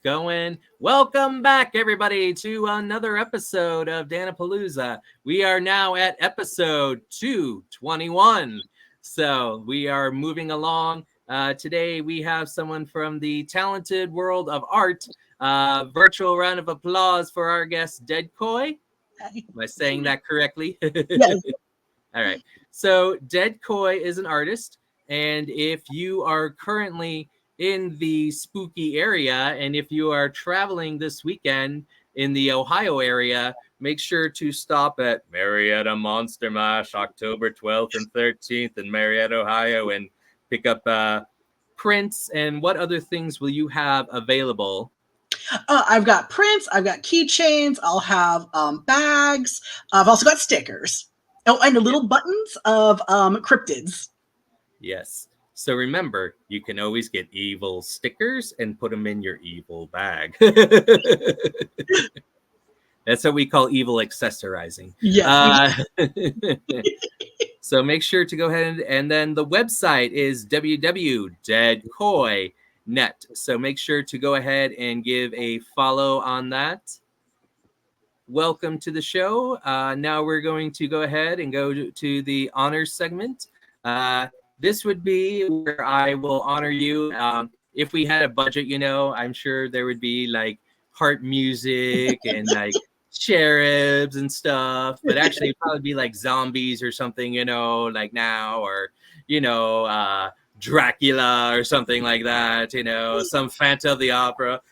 going. Welcome back, everybody, to another episode of Dan-A-Plooza. We are now at episode 221. So we are moving along. Today, we have someone from the talented world of art. Virtual round of applause for our guest, Dead Koi. Am I saying that correctly? Yes. All right. So Dead Koi is an artist. And if you are currently in the spooky area, and if you are traveling this weekend in the Ohio area, make sure to stop at Marietta Monster Mash October 12th and 13th in Marietta, Ohio, and pick up prints. And what other things will you have available? I've got prints. I've got keychains. I'll have bags. I've also got stickers. Oh, and little buttons of cryptids. Yes. So remember, you can always get evil stickers and put them in your evil bag. That's what we call evil accessorizing. Yes. So make sure to go ahead and then the website is www.deadkoi.net. So make sure to go ahead and give a follow on that. Welcome to the show. Now we're going to go ahead and go to the honors segment. This would be where I will honor you. If we had a budget, I'm sure there would be like heart music and like cherubs and stuff. But actually, it'd probably be like zombies or something, like now, or Dracula or something like that. Some Phantom of the Opera,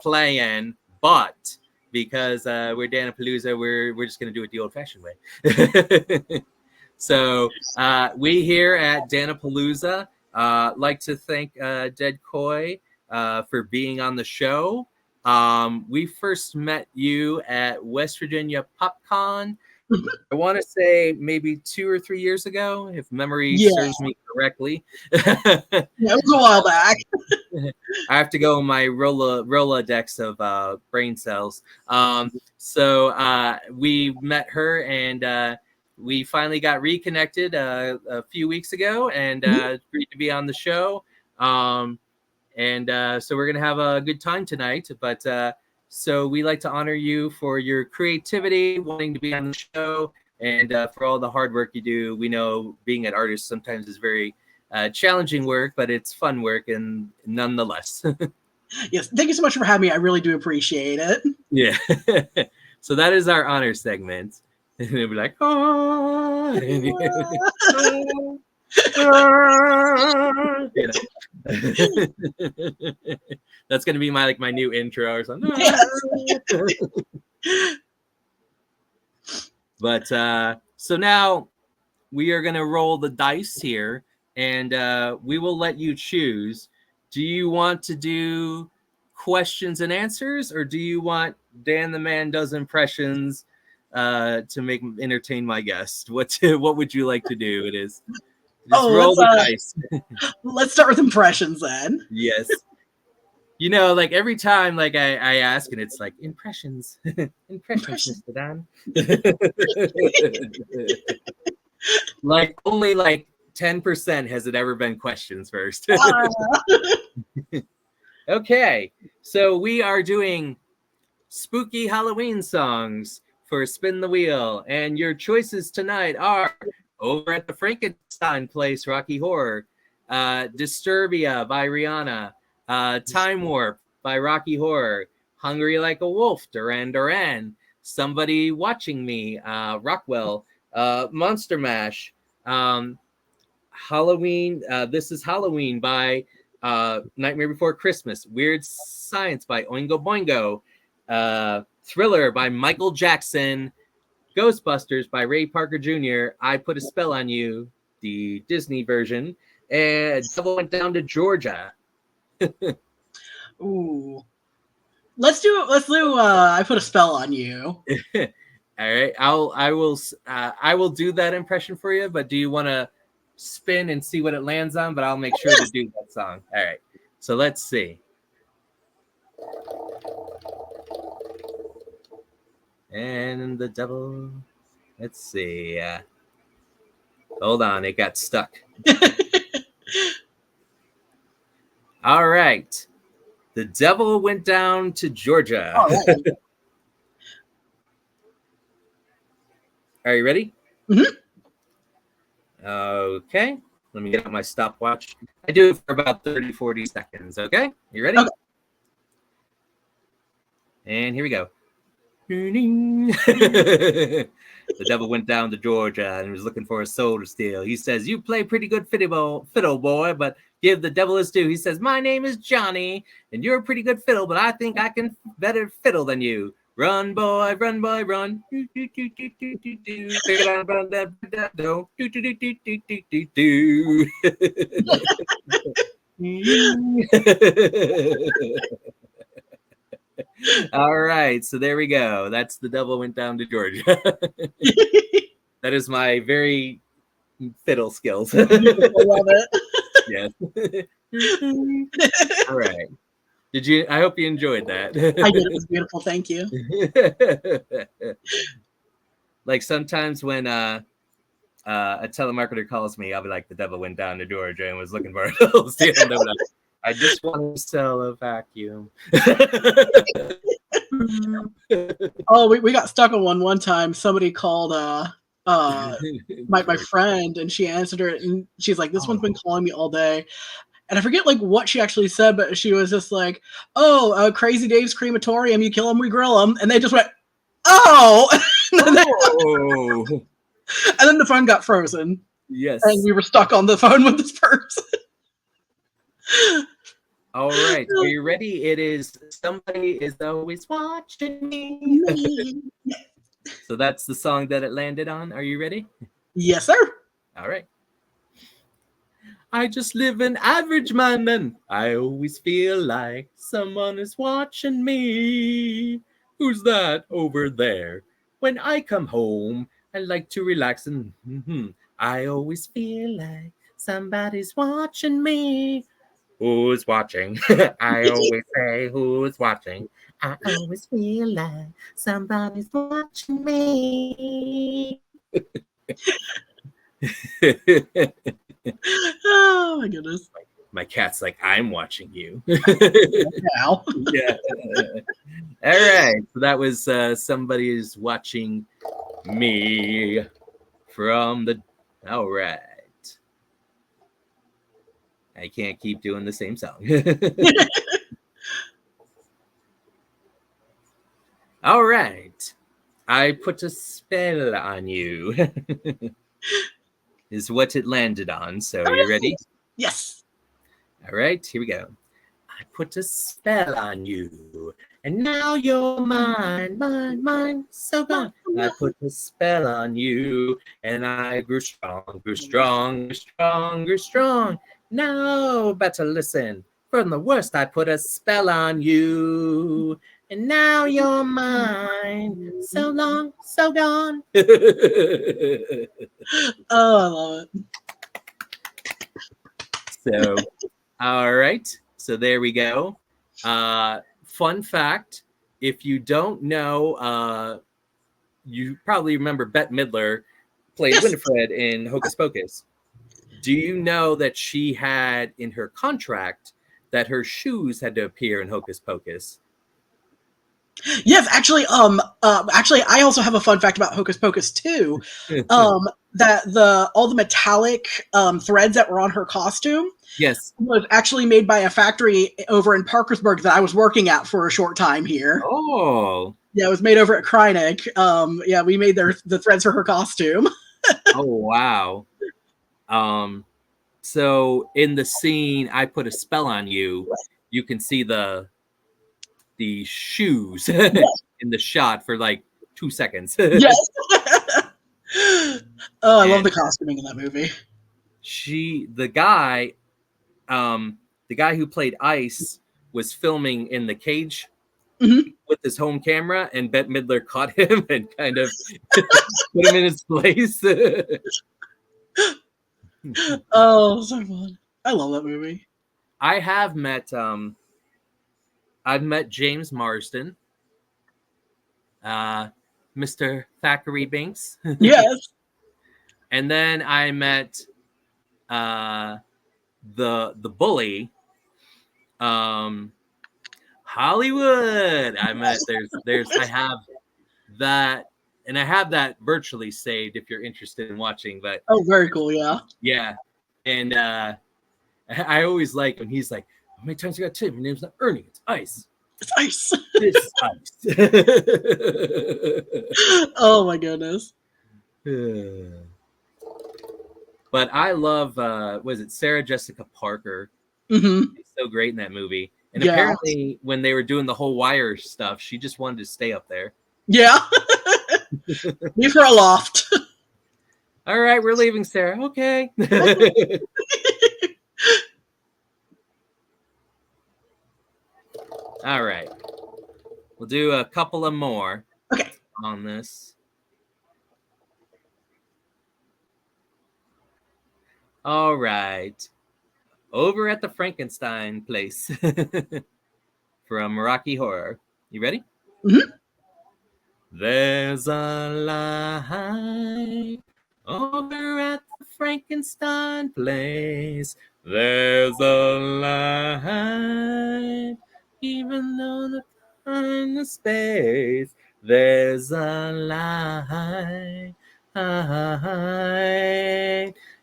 playing. But because we're Dan-A-Plooza, we're just gonna do it the old-fashioned way. So we here at Dan-A-Plooza like to thank Dead Koi for being on the show. We first met you at West Virginia PopCon. I want to say maybe 2 or 3 years ago, if memory serves me correctly. It was a while back. I have to go in my Rolodex of brain cells. So we met her and we finally got reconnected a few weeks ago and agreed to be on the show. So we're going to have a good time tonight. But so we like to honor you for your creativity, wanting to be on the show, and for all the hard work you do. We know being an artist sometimes is very challenging work, but it's fun work, and nonetheless. Yes, thank you so much for having me. I really do appreciate it. Yeah. So that is our honor segment. And they'll be like, oh. That's gonna be my new intro or something. But so now we are gonna roll the dice here, and we will let you choose. Do you want to do questions and answers, or do you want Dan the Man Does Impressions to entertain my guest? What would you like to do? It is just roll the dice. Let's start with impressions then. Yes. Like every time like I ask and it's like impressions. Impressions, Mr. Dan. Like only like 10% has it ever been questions first. Okay. So we are doing spooky Halloween songs for Spin the Wheel. And your choices tonight are Over at the Frankenstein Place, Rocky Horror, Disturbia by Rihanna, Time Warp by Rocky Horror, Hungry Like a Wolf, Duran Duran, Somebody Watching Me, Rockwell, Monster Mash, Halloween, This Is Halloween by Nightmare Before Christmas, Weird Science by Oingo Boingo, Thriller by Michael Jackson, Ghostbusters by Ray Parker Jr., I Put a Spell on You, the Disney version, and Devil Went Down to Georgia. Ooh. Let's do I Put a Spell on You. All right. I will do that impression for you, but do you want to spin and see what it lands on? But I'll make sure to do that song. All right. So let's see. And the devil. Let's see. Hold on, it got stuck. All right. The devil went down to Georgia. All right. Are you ready? Mhm. Okay. Let me get out my stopwatch. I do it for about 30, 40 seconds. Okay. You ready? Okay. And here we go. The devil went down to Georgia and was looking for a soul to steal. He says, "You play pretty good fiddle, boy, but give the devil his due." He says, "My name is Johnny, and you're a pretty good fiddle, but I think I can better fiddle than you. Run, boy, run, boy, run." All right, so there we go. That's The Devil Went Down to Georgia. That is my very fiddle skills. I love it. Yes. All right. I hope you enjoyed that. I did. It was beautiful. Thank you. Like sometimes when a telemarketer calls me, I'll be like, "The devil went down to Georgia and was looking for a little steal." And they'll be like, "I just want to sell a vacuum." Oh, we got stuck on one time. Somebody called my friend, and she answered it, and she's like, "This one's been calling me all day." And I forget like what she actually said, but she was just like, "Oh, Crazy Dave's crematorium. You kill him, we grill him." And they just went, "Oh!" And then the phone got frozen. Yes. And we were stuck on the phone with this person. All right. Are you ready? It is Somebody Is Always Watching Me. So that's the song that it landed on. Are you ready? Yes, sir. All right. I just live an average man and I always feel like someone is watching me. Who's that over there? When I come home, I like to relax and I always feel like somebody's watching me. Who's watching? I always say, who's watching? I always feel like somebody's watching me. Oh my goodness. My cat's like, "I'm watching you." Now. Yeah. All right. So that was Somebody's Watching Me from the. All right. I can't keep doing the same song. All right. I Put a Spell on You is what it landed on. So are you ready? Yes. All right. Here we go. I put a spell on you, and now you're mine, mine, mine, so gone. I put a spell on you, and I grew strong, grew strong, grew strong, grew strong. Now better listen. From the worst, I put a spell on you, and now you're mine. So long, so gone. Oh, I love it. So, all right. So there we go. Fun fact, if you don't know, you probably remember Bette Midler played Winifred in Hocus Pocus. Do you know that she had in her contract that her shoes had to appear in Hocus Pocus? Yes, actually, I also have a fun fact about Hocus Pocus too. That all the metallic threads that were on her costume, yes, was actually made by a factory over in Parkersburg that I was working at for a short time here. Oh, yeah, it was made over at Krynick. Yeah, we made the threads for her costume. Oh wow. So in the scene, I Put a Spell on You. You can see the shoes in the shot for like 2 seconds. Yes. Oh, I love the costuming in that movie. The guy who played Ice was filming in the cage with his home camera, and Bette Midler caught him and kind of put him in his place. Oh, so fun! I love that movie. I have met I've met James Marsden, Mr. Thackeray Binks. Yes. And then I met the bully, Hollywood. I have that, and I have that virtually saved if you're interested in watching. But oh, very cool. Yeah. yeah, and I always like when he's like, "How many times you got Tim? Your name's not Ernie. It's Ice. It's ice. It's Ice." Oh my goodness. But I love was it Sarah Jessica Parker? Mm-hmm. She's so great in that movie. And Yeah. apparently when they were doing the whole wire stuff, she just wanted to stay up there. Yeah. Leave her aloft. All right, we're leaving, Sarah. Okay. All right. We'll do a couple of more on this. All right. Over at the Frankenstein place from Rocky Horror. You ready? Mm-hmm. There's a line over at the Frankenstein place. There's a line, even though the time is space. There's a line,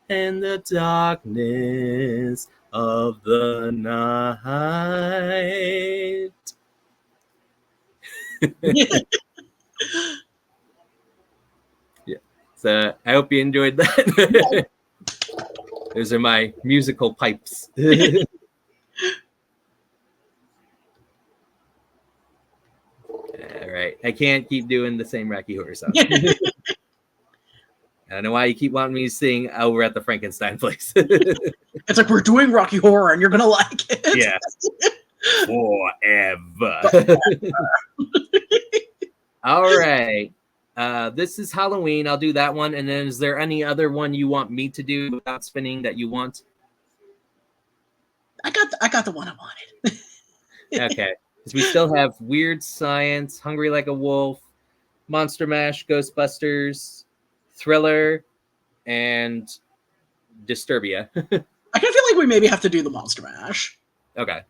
in the darkness of the night. Yeah. So I hope you enjoyed that. Those are my musical pipes. All right. I can't keep doing the same Rocky Horror song. I don't know why you keep wanting me to sing Over at the Frankenstein place. It's like, we're doing Rocky Horror and you're going to like it. Yeah. Forever. All right. This is Halloween. I'll do that one. And then is there any other one you want me to do without spinning that you want? I got the one I wanted. Okay. Because we still have Weird Science, Hungry Like a Wolf, Monster Mash, Ghostbusters, Thriller, and Disturbia. I kind of feel like we maybe have to do the Monster Mash. Okay.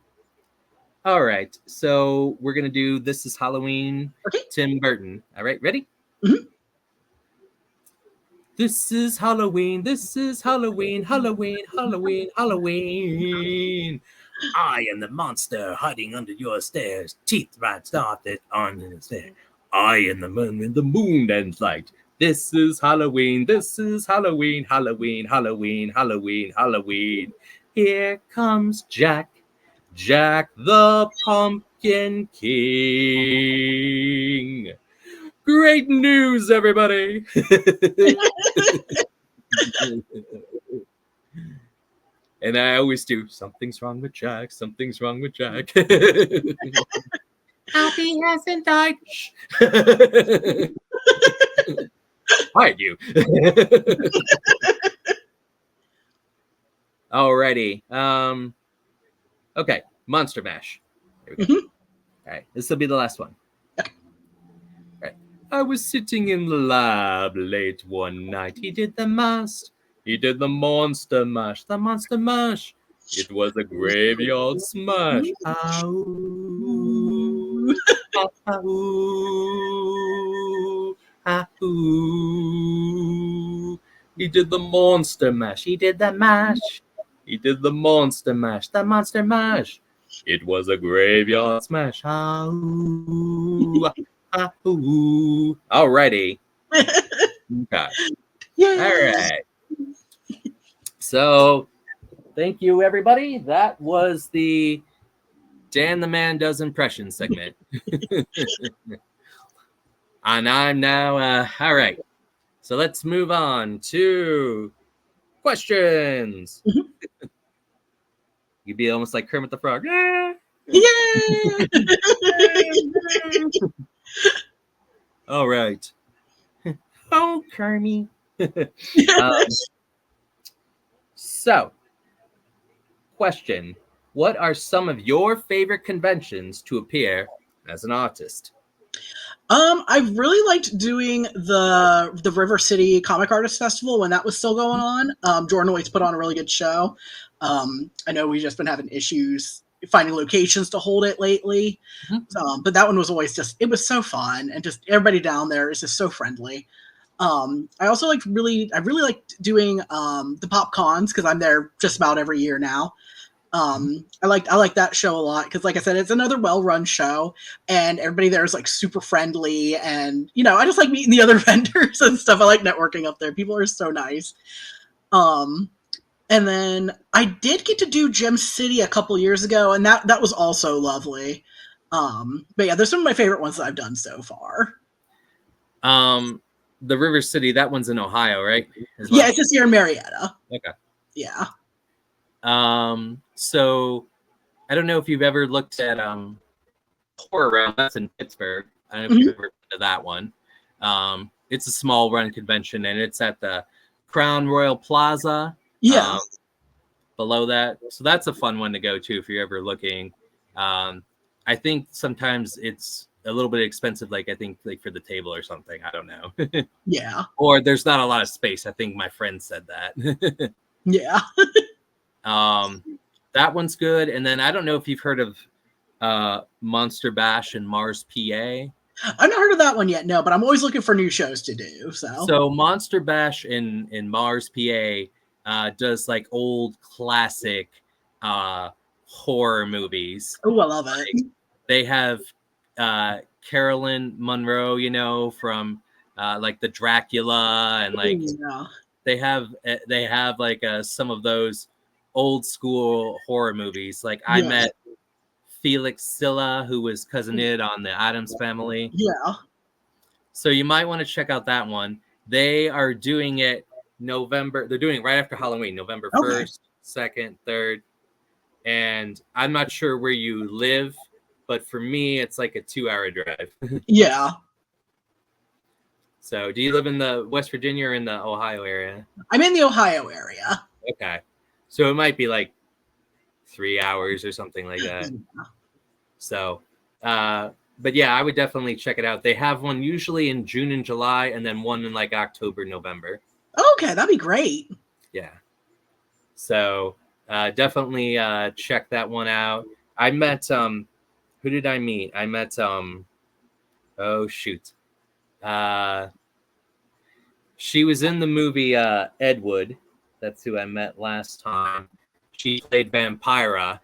All right. So we're going to do This is Halloween, Tim Burton. All right. Ready? Mm-hmm. This is Halloween. This is Halloween. Halloween. Halloween. Halloween. I am the monster hiding under your stairs. Teeth right started on the stair. I am the moon in the moon and light. This is Halloween. This is Halloween. Halloween. Halloween. Halloween. Halloween. Here comes Jack. Jack the Pumpkin King. Great news, everybody. And I always do, something's wrong with Jack. Something's wrong with Jack. Happy hasn't died. Hi, you. Alrighty. Okay, Monster Mash. Here we go. Mm-hmm. All right, this will be the last one. Okay. All right. I was sitting in the lab late one night. He did the mash. He did the Monster Mash. The Monster Mash. It was a graveyard smash. Ow. Ow. Ow. He did the Monster Mash. He did the mash. He did the Monster Mash. The Monster Mash. It was a graveyard smash. Ow. Ow. Alrighty. Okay. Yeah. All right. So, thank you, everybody. That was the Dan the Man Does Impressions segment. And I'm now, all right. So let's move on to questions. Mm-hmm. You'd be almost like Kermit the Frog. Yeah. Yeah. All right. Oh, Kermit. So, question. What are some of your favorite conventions to appear as an artist? I really liked doing the River City Comic Artist Festival when that was still going on. Jordan always put on a really good show. I know we've just been having issues finding locations to hold it lately. Mhm. But that one was always it was so fun, and just everybody down there is just so friendly. I also I really liked doing the pop cons because I'm there just about every year now. I like that show a lot because, like I said, it's another well-run show, and everybody there is like super friendly, and I just like meeting the other vendors and stuff. I like networking up there. People are so nice. And then I did get to do Gem City a couple years ago, and that was also lovely. But yeah, they're some of my favorite ones that I've done so far. The River City, that one's in Ohio, right? As Yeah, well. it's just here in Marietta. Okay. Yeah. So I don't know if you've ever looked at Horror Round. That's in Pittsburgh. I don't know if you've ever been to that one. It's a small run convention, and it's at the Crown Royal Plaza. Yeah. Below that, so that's a fun one to go to if you're ever looking. I think sometimes it's a little bit expensive, like I think like for the table or something. I don't know. Yeah. Or there's not a lot of space. I think my friend said that. Yeah. That one's good. And then I don't know if you've heard of Monster Bash in Mars, PA. I've not heard of that one yet, no, but I'm always looking for new shows to do. So Monster Bash in Mars, PA does like old classic horror movies. Oh, I love it. They have Carolyn Monroe, from like the Dracula, and like they have like some of those old school horror movies. Like I met Felix Silla, who was Cousin Id on the Addams Family. Yeah. So you might want to check out that one. They are doing it November. They're doing it right after Halloween, November 1st, 2nd, 3rd. And I'm not sure where you live, but for me, it's like a 2-hour drive. Yeah. So do you live in the West Virginia or in the Ohio area? I'm in the Ohio area. Okay. So it might be like 3 hours or something like that. So, but yeah, I would definitely check it out. They have one usually in June and July, and then one in like October, November. Okay, that'd be great. Yeah. So definitely check that one out. I met who did I meet? I met oh shoot. She was in the movie Ed Wood. That's who I met last time. She played Vampira.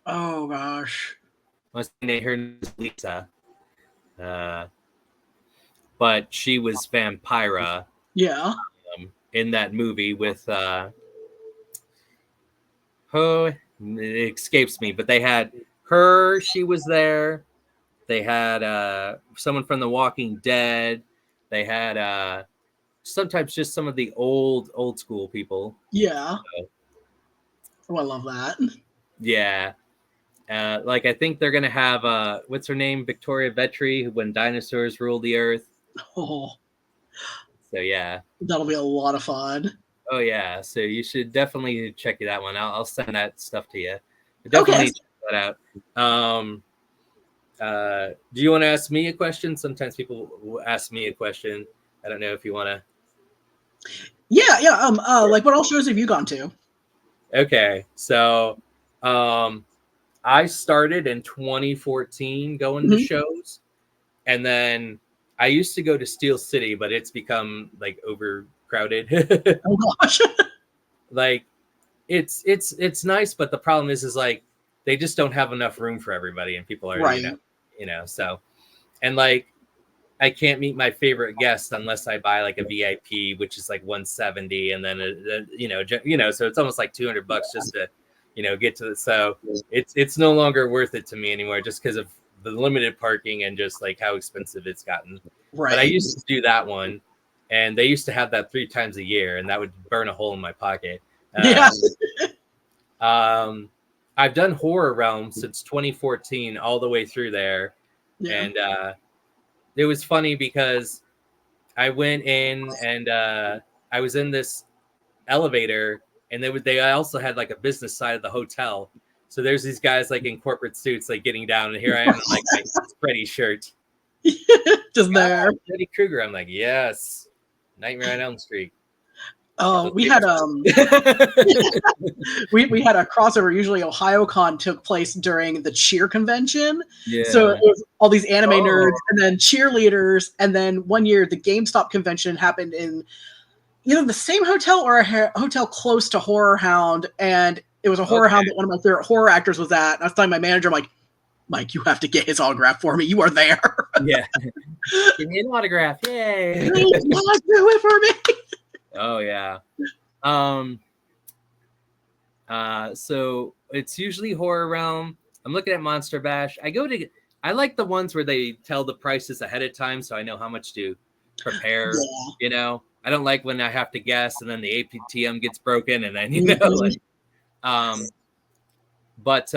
Oh gosh. Must name her name is Lisa. But she was Vampira. Yeah. In that movie with oh, it escapes me, but they had her, she was there. They had someone from The Walking Dead. They had sometimes just some of the old school people. Yeah. So, oh, I love that. Yeah. Like I think they're gonna have what's her name? Victoria Vetri, when dinosaurs ruled the earth. Oh. So yeah. That'll be a lot of fun. Oh yeah. So you should definitely check that one out. I'll send that stuff to you. Definitely check that out. Do you want to ask me a question? Sometimes people will ask me a question. I don't know if you want to. Yeah. Like what all shows have you gone to? Okay, so I started in 2014 going to shows, and then I used to go to Steel City, but it's become like overcrowded. Oh gosh. Like it's nice, but the problem is like they just don't have enough room for everybody, and people are right. So, and like I can't meet my favorite guest unless I buy like a VIP, which is like 170, and then so it's almost like $200 just to get to the. So it's no longer worth it to me anymore, just because of the limited parking and just like how expensive it's gotten. Right. But I used to do that one, and they used to have that 3 times a year, and that would burn a hole in my pocket. Yeah. I've done Horror Realm since 2014, all the way through there, and it was funny because I went in and I was in this elevator, and they also had like a business side of the hotel. So there's these guys like in corporate suits like getting down, and here I am in like my Freddy shirt, just there. Freddy Krueger. I'm like, yes, Nightmare on Elm Street. Oh, we had we had a crossover. Usually, OhioCon took place during the cheer convention. Yeah. So it was all these anime nerds, and then cheerleaders, and then one year the GameStop convention happened in either the same hotel or a hotel close to Horror Hound, and it was a Horror Hound that one of my favorite horror actors was at. And I was telling my manager, I'm like, Mike, you have to get his autograph for me. You are there. Yeah. Give me an autograph. Yay. Please, do it for me. Oh yeah. So it's usually Horror Realm. I'm looking at Monster Bash. I like the ones where they tell the prices ahead of time, so I know how much to prepare. Yeah. You know, I don't like when I have to guess and then the APTM gets broken and then but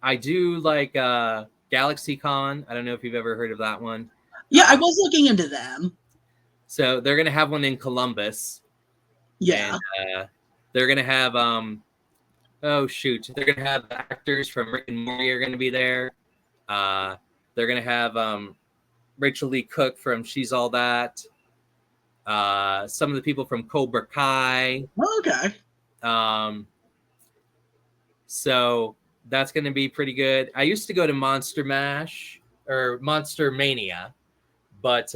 I do like GalaxyCon. I don't know if you've ever heard of that one. Yeah, I was looking into them. So they're gonna have one in Columbus. Yeah. And, they're gonna have they're gonna have actors from Rick and Morty are gonna be there. They're gonna have Rachel Lee Cook from She's All That. Some of the people from Cobra Kai. Okay. So that's gonna be pretty good. I used to go to Monster Mash or Monster Mania, but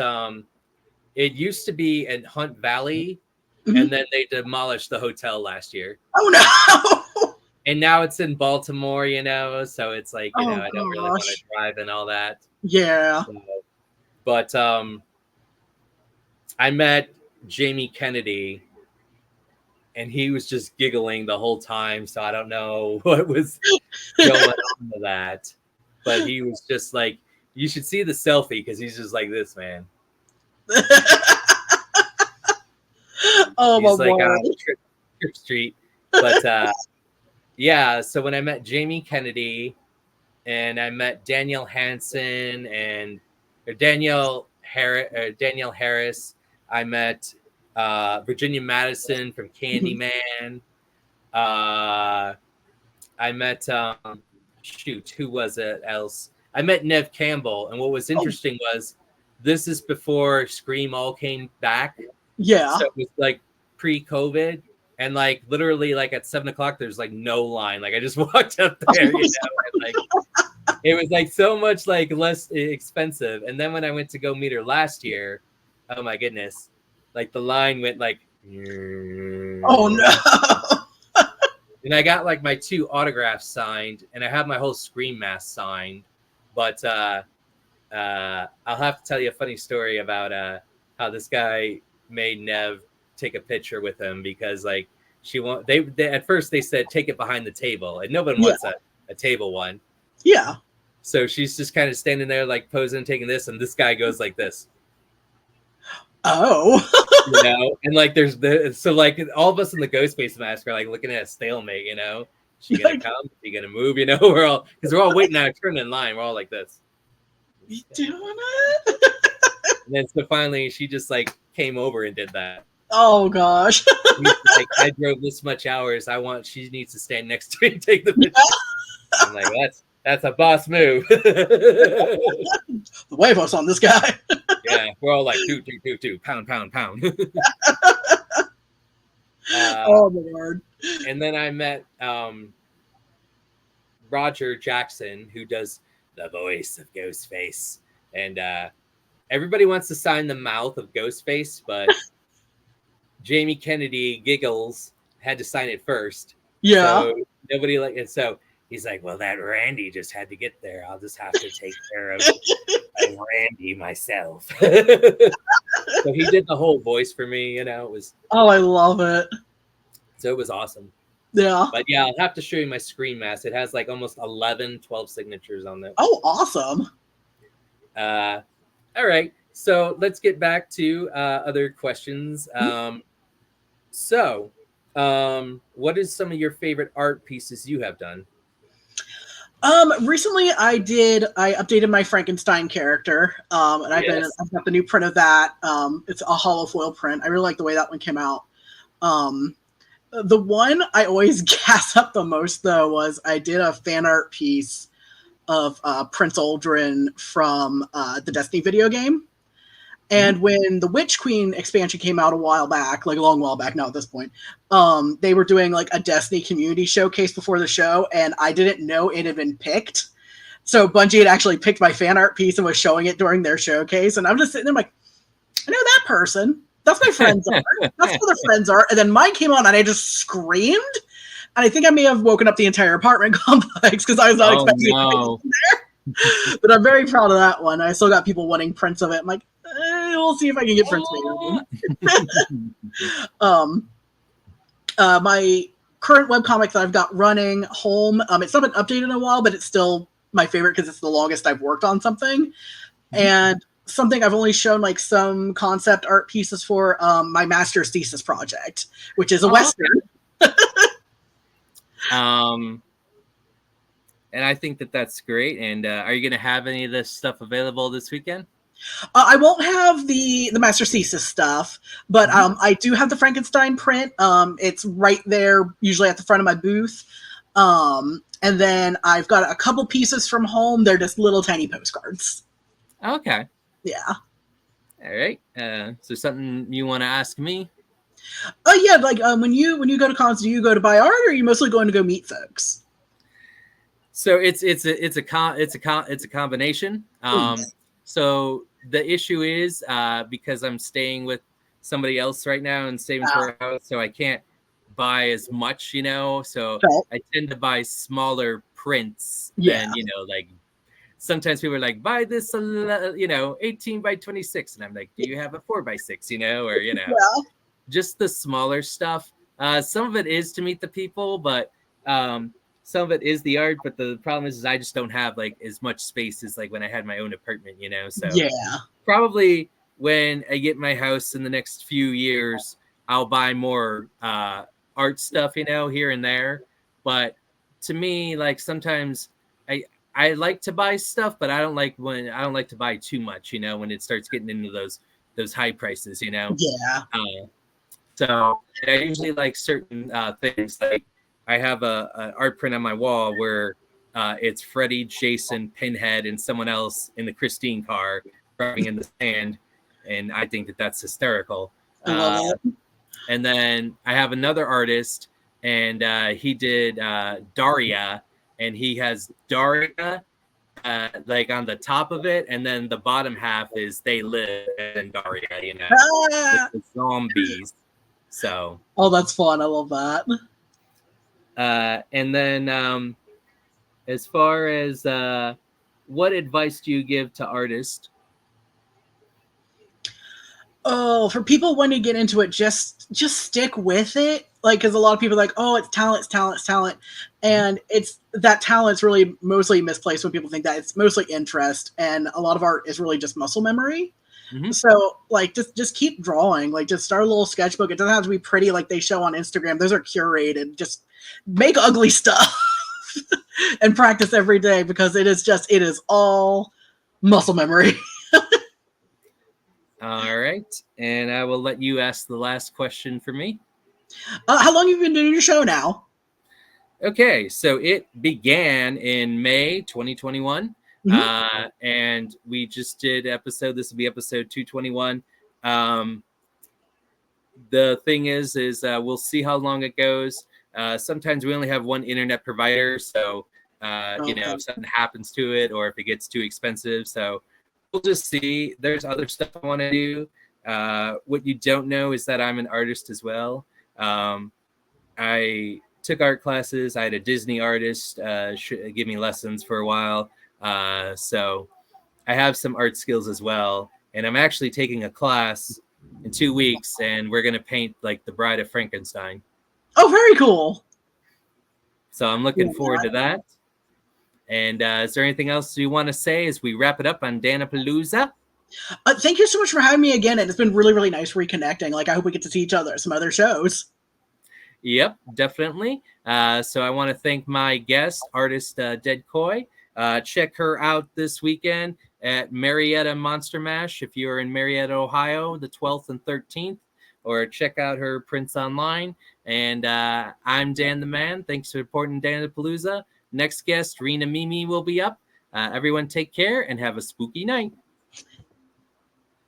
it used to be in Hunt Valley, and then they demolished the hotel last year. Oh no! And now it's in Baltimore, you know, so it's like, you know, I don't really want to drive and all that. Yeah. So, but I met Jamie Kennedy, and he was just giggling the whole time, so I don't know what was going on with that. But he was just like, you should see the selfie because he's just like this, man. Oh he's my like God. on Trip Street. But yeah, so when I met Jamie Kennedy and I met Danielle Hansen and Danielle Harris, I met Virginia Madison from Candyman. I met who was it else? I met Nev Campbell, and what was interesting was this is before Scream all came back. Yeah. So it was like pre-COVID, and like literally like at 7:00, there's like no line. Like I just walked up there, you know, and like it was like so much like less expensive. And then when I went to go meet her last year, oh my goodness, like the line went like, oh no. And I got like my 2 autographs signed, and I have my whole Scream mask signed. But I'll have to tell you a funny story about how this guy made Nev take a picture with him because like they at first they said take it behind the table, and nobody wants a table one. Yeah. So she's just kind of standing there like posing, taking this, and this guy goes like this. Oh. You know, and like so like all of us in the Ghostface mask are like looking at a stalemate, you know. She gonna come? She gonna move? You know, we're all waiting our turn in line. We're all like this. You doing it? And then so finally she just like came over and did that. Oh gosh. Like, I drove this much hours. She needs to stand next to me and take the picture. I'm like, that's a boss move. The huevos on this guy. Yeah, we're all like do, pound. Oh my Lord. And then I met Roger Jackson, who does the voice of Ghostface, and everybody wants to sign the mouth of Ghostface, but Jamie Kennedy Giggles had to sign it first. Yeah. So nobody and so he's like, well, that Randy just had to get there. I'll just have to take care of Randy myself. So he did the whole voice for me, you know. It was. Oh, I love it. So it was awesome. Yeah. But yeah, I'll have to show you my Scream mask. It has like almost 12 signatures on there. Oh, awesome. All right. So let's get back to other questions. What is some of your favorite art pieces you have done? Recently I updated my Frankenstein character. And I've got the new print of that. It's a hollow foil print. I really like the way that one came out. The one I always gas up the most though was I did a fan art piece of Prince Aldrin from the Destiny video game. And when the Witch Queen expansion came out a while back, like a long while back now at this point, they were doing like a Destiny community showcase before the show, and I didn't know it had been picked. So Bungie had actually picked my fan art piece and was showing it during their showcase, and I'm just sitting there like, I know that person. That's my friend's art. That's where their friends are. And then mine came on, and I just screamed. And I think I may have woken up the entire apartment complex because I was not expecting it there. But I'm very proud of that one. I still got people wanting prints of it. I'm like, we'll see if I can get prints made. My current webcomic that I've got running, Home, it's not been updated in a while, but it's still my favorite because it's the longest I've worked on something. And something I've only shown like some concept art pieces for, my master's thesis project, which is a Western. And I think that's great. And are you going to have any of this stuff available this weekend? I won't have the master thesis stuff, but I do have the Frankenstein print. It's right there, usually at the front of my booth. And then I've got a couple pieces from Home. They're just little tiny postcards. Okay. Yeah. All right. So something you want to ask me? Yeah. Like when you go to cons, do you go to buy art, or are you mostly going to go meet folks? So it's a combination. So the issue is because I'm staying with somebody else right now and saving for a house, so I can't buy as much, So I tend to buy smaller prints than, like sometimes people are like, buy this, 18 by 26, and I'm like, do you have a 4 by 6, or just the smaller stuff. Some of it is to meet the people, but some of it is the art, but the problem is I just don't have like as much space as like when I had my own apartment, So probably when I get my house in the next few years, I'll buy more art stuff, here and there. But to me, like sometimes I like to buy stuff, but I don't like to buy too much, when it starts getting into those high prices, So I usually like certain things. Like I have a art print on my wall where it's Freddy, Jason, Pinhead, and someone else in the Christine car driving in the sand, and I think that's hysterical. I love it. And then I have another artist, and he did Daria, and he has Daria like on the top of it, and then the bottom half is They Live and Daria, the zombies. So. Oh, that's fun. I love that. And then as far as what advice do you give to artists? Oh, for people when you get into it, just stick with it. Like, because a lot of people are like, oh, it's talent. And it's that talent's really mostly misplaced when people think that. It's mostly interest. And a lot of art is really just muscle memory. So like just keep drawing. Like just start a little sketchbook. It doesn't have to be pretty like they show on Instagram. Those are curated. Just make ugly stuff and practice every day, because it is all muscle memory. All right. And I will let you ask the last question for me. How long have you been doing your show now? Okay, so it began in May 2021. And we just did this will be episode 221. The thing is we'll see how long it goes. Sometimes we only have one internet provider, so if something happens to it or if it gets too expensive, so we'll just see. There's other stuff I want to do. What you don't know is that I'm an artist as well. I took art classes. I had a Disney artist give me lessons for a while. So I have some art skills as well. And I'm actually taking a class in 2 weeks, and we're going to paint like the Bride of Frankenstein. Oh, very cool. So I'm looking forward to that. And is there anything else you want to say as we wrap it up on Dan-A-Plooza? Thank you so much for having me again. And it's been really, really nice reconnecting. Like, I hope we get to see each other at some other shows. Yep, definitely. So I want to thank my guest, artist Dead Koi. Check her out this weekend at Marietta Monster Mash if you're in Marietta, Ohio, the 12th and 13th, or check out her prints online. And I'm Dan the Man. Thanks for supporting Dan-A-Plooza. Next guest, Rena Mimi, will be up. Everyone take care and have a spooky night.